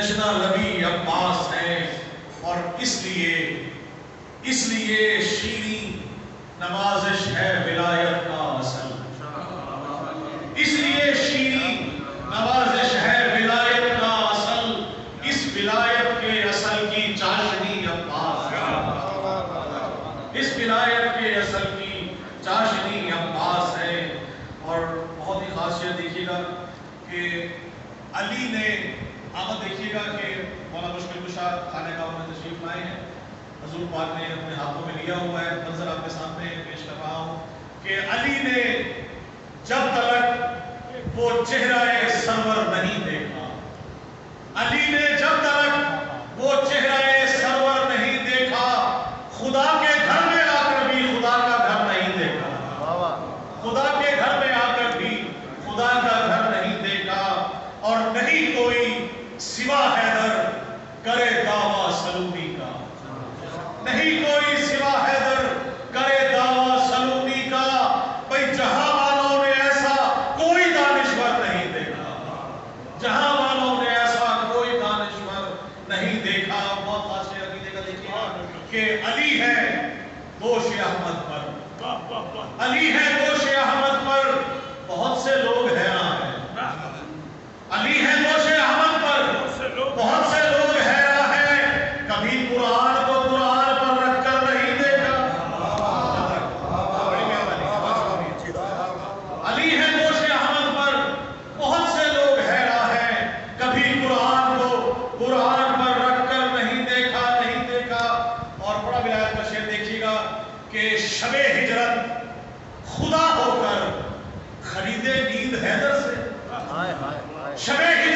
جشنہ نبی عباس ہے، اور اس لیے شیریں نوازش ہے ولایت کا اصل، اس لیے شیریں نوازش ہے ولایت کا اصل، اس ولایت کے اصل کی چاشنی عباس ہے، اس ولایت کے اصل کی چاشنی عباس ہے۔ اور بہت ہی خاصیت دیکھیے گا کہ علی نے آمد، دیکھیے گا کہ مولا مشکل کشا خانہ کعبہ میں تشریف لائے ہیں، حضور پاک نے اپنے ہاتھوں میں لیا ہوا ہے، منظر آپ کے سامنے پیش کر رہا ہوں کہ علی نے جب تک وہ چہرہ سرور نہیں دیکھا، علی نے جب تک وہ چہرہ سرور نہیں دیکھا، خدا کے گھر میں آ کر بھی خدا کا گھر نہیں دیکھا، خدا کے گھر میں آ کر بھی خدا کا گھر نہیں دیکھا، اور نہیں کوئی سوا حیدر کرے دعویٰ سلومی کا، نہیں کوئی سوا حیدر کرے دعویٰ سلومی کا، بھئی جہاں والوں نے ایسا کوئی دانشور نہیں دیکھا، جہاں والوں نے ایسا کوئی دانشور نہیں دیکھا۔ بہت خاص عقیدے کا دیکھیے کہ علی ہے دوش احمد پر، علی ہے دوش احمد پر، بہت سے لوگ حیران ہیں، علی ہے دوش احمد پر، بہت سے لوگ حیران ہیں، کبھی قرآن کو قرآن پر رکھ کر نہیں دیکھا، علی ہے دوش احمد پر، بہت سے لوگ حیران ہیں، کبھی قرآن کو قرآن پر رکھ کر نہیں دیکھا، نہیں دیکھا۔ اور بڑا ولایت کا شعر دیکھیے گا کہ شب ہجرت خدا ہو کر خریدے نیند حیدر سے، شب ہجرت